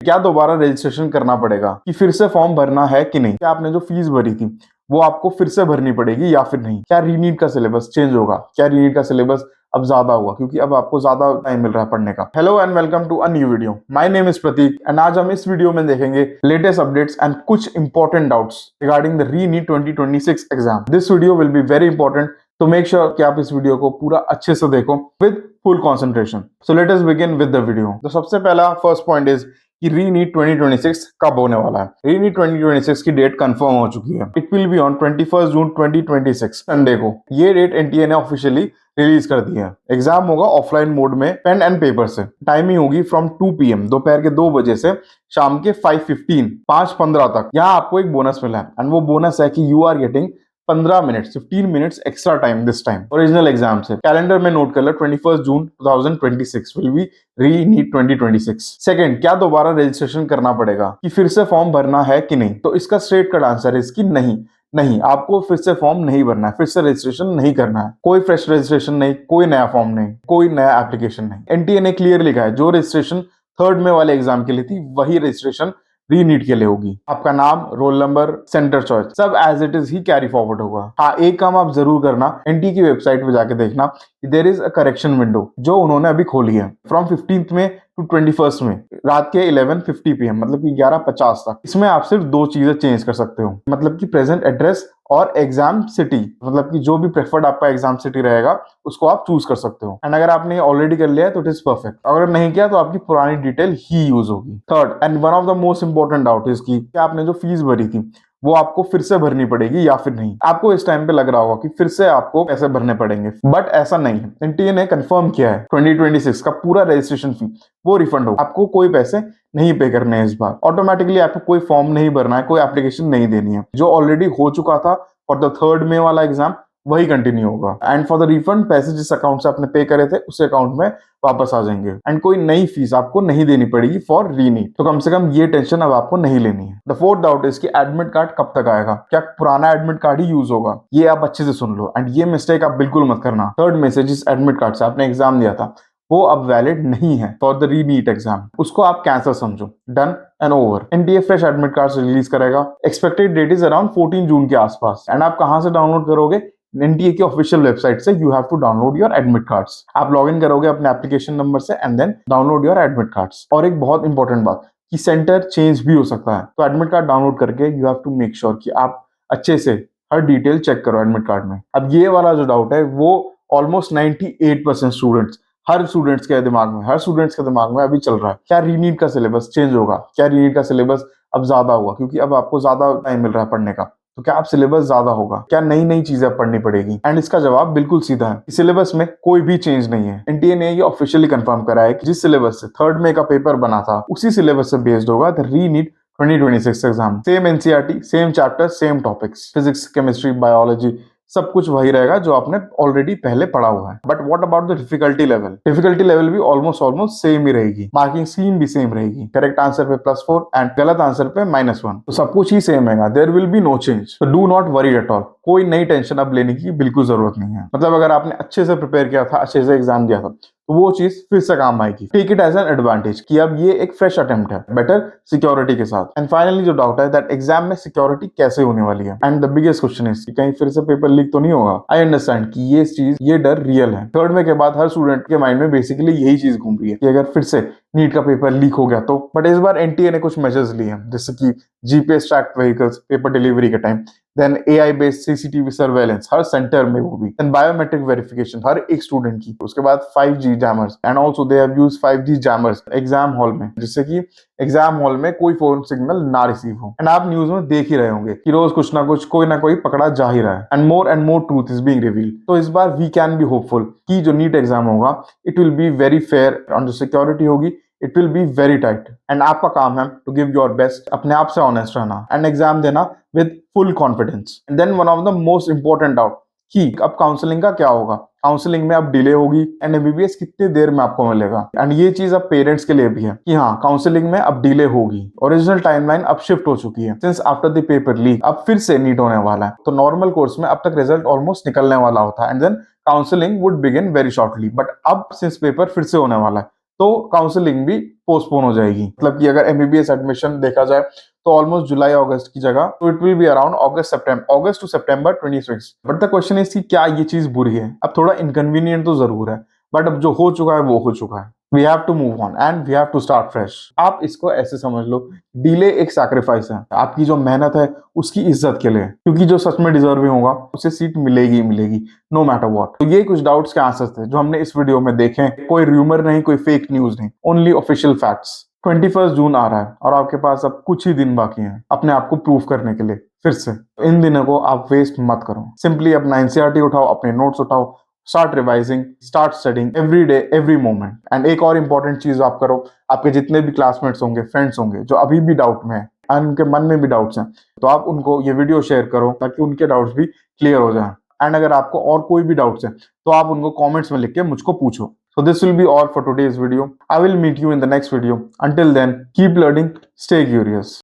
क्या दोबारा रजिस्ट्रेशन करना पड़ेगा, कि फिर से फॉर्म भरना है कि नहीं, क्या आपने जो फीस भरी थी वो आपको फिर से भरनी पड़ेगी या फिर नहीं, क्या रीनीट का सिलेबस चेंज होगा, क्या रीनीट का सिलेबस अब ज्यादा होगा क्योंकि अब आपको ज्यादा टाइम मिल रहा है पढ़ने का। Hello and welcome to a new video. My name is Prateek and आज हम इस वीडियो में देखेंगे लेटेस्ट अपडेट्स एंड कुछ important doubts regarding the re NEET 2026 exam. This video will be very important, तो मेक श्योर कि आप इस वीडियो को पूरा अच्छे से देखो with full concentration. So let us begin with the video. तो सबसे पहला फर्स्ट पॉइंट इज कि रीनीट 2026 कब होने वाला है। रीनीट 2026 की डेट कंफर्म हो चुकी है। It will be on 21 June 2026 Sunday को। ये डेट एनटीए ने ऑफिशियली रिलीज कर दी है। एग्जाम होगा ऑफलाइन मोड में पेन एंड पेपर से। टाइमिंग होगी फ्रॉम 2 PM दोपहर के 2 बजे से शाम के 5:15 तक। यहाँ आपको एक बोनस मिला है एंड वो बोनस है कि you are getting 15 minutes extra time this time original exam से। कैलेंडर में नोट कर लो 21 June 2026 will be re NEET 2026। Second, क्या दोबारा रजिस्ट्रेशन करना पड़ेगा, कि फिर से फॉर्म भरना है कि नहीं। तो इसका स्ट्रेट कट आंसर है इसकी नहीं। नहीं, आपको फिर से फॉर्म नहीं भरना है, फिर से रजिस्ट्रेशन नहीं करना है। कोई फ्रेश रजिस्ट्रेशन नहीं, कोई नया फॉर्म नहीं, कोई नया एप्लीकेशन नहीं। एनटीए ने क्लियर लिखा है जो रजिस्ट्रेशन थर्ड में वाले एग्जाम के लिए थी वही रजिस्ट्रेशन रीनीट के लिए होगी। आपका नाम, रोल नंबर, सेंटर चॉइस सब एज इट इज ही कैरी फॉरवर्ड होगा। हाँ, एक काम आप जरूर करना, एनटीए की वेबसाइट पे जाके देखना there is a correction window जो उन्होंने अभी खोली है फ्रॉम 15th में टू 21st में रात के 11:50 PM मतलब कि 11:50 तक। इसमें आप सिर्फ 2 चीजें चेंज कर सकते हो, मतलब कि प्रेजेंट एड्रेस और एग्जाम सिटी, मतलब कि जो भी प्रेफर्ड आपका एग्जाम सिटी रहेगा उसको आप चूज कर सकते हो। एंड अगर आपने ऑलरेडी कर लिया है तो इट इज परफेक्ट, अगर नहीं किया तो आपकी पुरानी डिटेल ही यूज होगी। Third and one of the most important doubt is कि आपने जो फीस भरी थी वो आपको फिर से भरनी पड़ेगी या फिर नहीं। आपको इस टाइम पे लग रहा होगा कि फिर से आपको पैसे भरने पड़ेंगे, बट ऐसा नहीं है। एनटीए ने कंफर्म किया है 2026 का पूरा रजिस्ट्रेशन फी वो रिफंड होगा। आपको कोई पैसे नहीं पे करने हैं इस बार। ऑटोमेटिकली आपको कोई फॉर्म नहीं भरना है, कोई एप्लीकेशन नहीं देनी है। जो ऑलरेडी हो चुका था फॉर द थर्ड में वाला एग्जाम वही कंटिन्यू होगा। एंड फॉर द रिफंड पैसे जिस अकाउंट से आपने पे करे थे उस अकाउंट में वापस आ जाएंगे एंड कोई नई फीस आपको नहीं देनी पड़ेगी फॉर रीनीट। तो कम से कम ये टेंशन अब आपको नहीं लेनी है। द फोर्थ डाउट इज कि एडमिट कार्ड कब तक आएगा, क्या पुराना एडमिट कार्ड ही यूज होगा। ये आप अच्छे से सुन लो एंड ये मिस्टेक आप बिल्कुल मत करना। थर्ड में से जिस एडमिट कार्ड से आपने एग्जाम दिया था वो अब वैलिड नहीं है फॉर द रीनीट एग्जाम, उसको आप कैंसिल समझो, done and over. NTA fresh admit card release करेगा। एक्सपेक्टेड डेट इज अराउंड 14 जून के आसपास। एंड आप कहां से डाउनलोड करोगे, एनटीए की ऑफिशियल वेबसाइट से you have to download your admit cards. आप लॉग इन करोगे अपने एप्लीकेशन नंबर से and then download your admit cards. और एक बहुत इंपॉर्टेंट बात कि सेंटर चेंज भी हो सकता है, तो एडमिट कार्ड डाउनलोड करके you have to make sure कि आप अच्छे से हर डिटेल चेक करो एडमिट कार्ड में। अब ये वाला जो डाउट है वो ऑलमोस्ट 98% स्टूडेंट्स, हर स्टूडेंट्स के दिमाग में अभी चल रहा है, क्या रीनीट का सिलेबस चेंज होगा, क्या रीनीट का सिलेबस अब ज्यादा होगा क्योंकि अब आपको ज्यादा टाइम मिल रहा है पढ़ने का। तो क्या आप सिलेबस ज्यादा होगा, क्या नई नई चीजें पढ़नी पड़ेगी। एंड इसका जवाब बिल्कुल सीधा है, सिलेबस में कोई भी चेंज नहीं है। एनटीए ने ये ऑफिशियली कंफर्म करा है कि जिस सिलेबस से थर्ड में का पेपर बना था उसी सिलेबस से बेस्ड होगा the re NEET 2026 exam. Same NCERT, same chapter, same topics, physics, chemistry, biology सब कुछ वही रहेगा जो आपने ऑलरेडी पहले पढ़ा हुआ है। But what about the difficulty level, difficulty level भी ऑलमोस्ट सेम ही रहेगी। मार्किंग स्कीम भी सेम रहेगी। करेक्ट आंसर पे +4 एंड गलत आंसर पे -1, तो सब कुछ ही सेम है। There will be no change, तो do not worry at all. कोई नई टेंशन अब लेने की बिल्कुल जरूरत नहीं है। मतलब अगर आपने अच्छे से प्रिपेयर किया था, अच्छे से एग्जाम दिया था, तो वो चीज फिर से काम आएगी। Take it as an advantage कि अब ये एक फ्रेश अटेम्प्ट है बेटर सिक्योरिटी के साथ। एंड फाइनली जो डाउट है दैट एग्जाम में सिक्योरिटी कैसे होने वाली है। And the biggest question is कहीं फिर से पेपर लीक तो नहीं होगा। आई अंडरस्टैंड कि ये डर रियल है। थर्ड में के बाद हर स्टूडेंट के माइंड में बेसिकली यही चीज घूम रही है कि अगर फिर से नीट का पेपर लीक हो गया तो। बट इस बार एनटीए ने कुछ मेजर्स लिए हैं, जैसे कि GPS tracked vehicles paper delivery के time, then AI based CCTV surveillance हर सेंटर में, वो भी देन बायोमेट्रिक वेरिफिकेशन हर एक स्टूडेंट की। उसके बाद 5G jammers and also they have used 5G jammers exam hall में, जिससे कि एग्जाम हॉल में कोई फोन सिग्नल ना रिसीव हो। एंड आप न्यूज में देख ही रहे होंगे कि रोज कुछ ना कुछ कोई ना कोई पकड़ा जा ही रहा है and more truth is being revealed. तो इस बार वी कैन बी होपफुल कि जो नीट एग्जाम होगा it will be very fair और जो सिक्योरिटी होगी it will be very tight. And आपका काम है टू गिव योर बेस्ट, अपने आप से ऑनेस्ट रहना एंड एग्जाम देना with full confidence. And then one of the most important doubt कि अब काउंसलिंग का क्या होगा। काउंसलिंग में अब डिले होगी एंड एमबीबीएस कितनी देर में आपको मिलेगा। एंड ये चीज अब पेरेंट्स के लिए भी है कि हाँ, काउंसलिंग में अब डिले होगी। ओरिजिनल टाइमलाइन अब शिफ्ट हो चुकी है since after the paper leak. अब फिर से नीट होने वाला है। तो नॉर्मल कोर्स में अब तक रिजल्ट ऑलमोस्ट निकलने वाला होता है and then counselling would begin very shortly. But अब सिंस पेपर फिर से होने वाला है तो काउंसलिंग भी पोस्टपोन हो जाएगी। मतलब कि अगर एमबीबीएस एडमिशन देखा जाए तो ऑलमोस्ट जुलाई अगस्त की जगह तो it will be around August to September 26। But the question is कि क्या ये चीज बुरी है? अब थोड़ा इनकन्वीनियंट तो जरूर है, बट अब जो हो चुका है वो हो चुका है। We have to move on and we have to start fresh. आप इसको ऐसे समझ लो, डिले एक सैक्रिफाइस है, आपकी जो मेहनत है उसकी इज्जत के लिए, क्योंकि जो सच में डिजर्विंग होगा उसे सीट मिलेगी मिलेगी, नो मैटर व्हाट। तो ये कुछ डाउट्स के आंसर थे जो हमने इस वीडियो में देखे। कोई रूमर नहीं, कोई फेक न्यूज नहीं, ओनली ऑफिशियल फैक्ट्स। 21 जून आ रहा है और आपके पास अब कुछ ही दिन बाकी हैं अपने आप को प्रूव करने के लिए फिर से। तो इन दिनों को आप वेस्ट मत करो, सिंपली अपना एनसीईआरटी उठाओ, अपने नोट्स उठाओ, start revising, start studying every day every moment. And एक और इंपॉर्टेंट चीज आप करो, आपके जितने भी क्लासमेट्स होंगे, फ्रेंड्स होंगे जो अभी भी डाउट में है एंड उनके मन में भी डाउट्स हैं, तो आप उनको ये वीडियो शेयर करो ताकि उनके डाउट्स भी क्लियर हो जाए। एंड अगर आपको और कोई भी डाउट्स हैं तो आप उनको कमेंट्स में लिख के मुझको पूछो। So this will be all for today's video. I will meet you in the next video. Until then, keep learning, stay curious.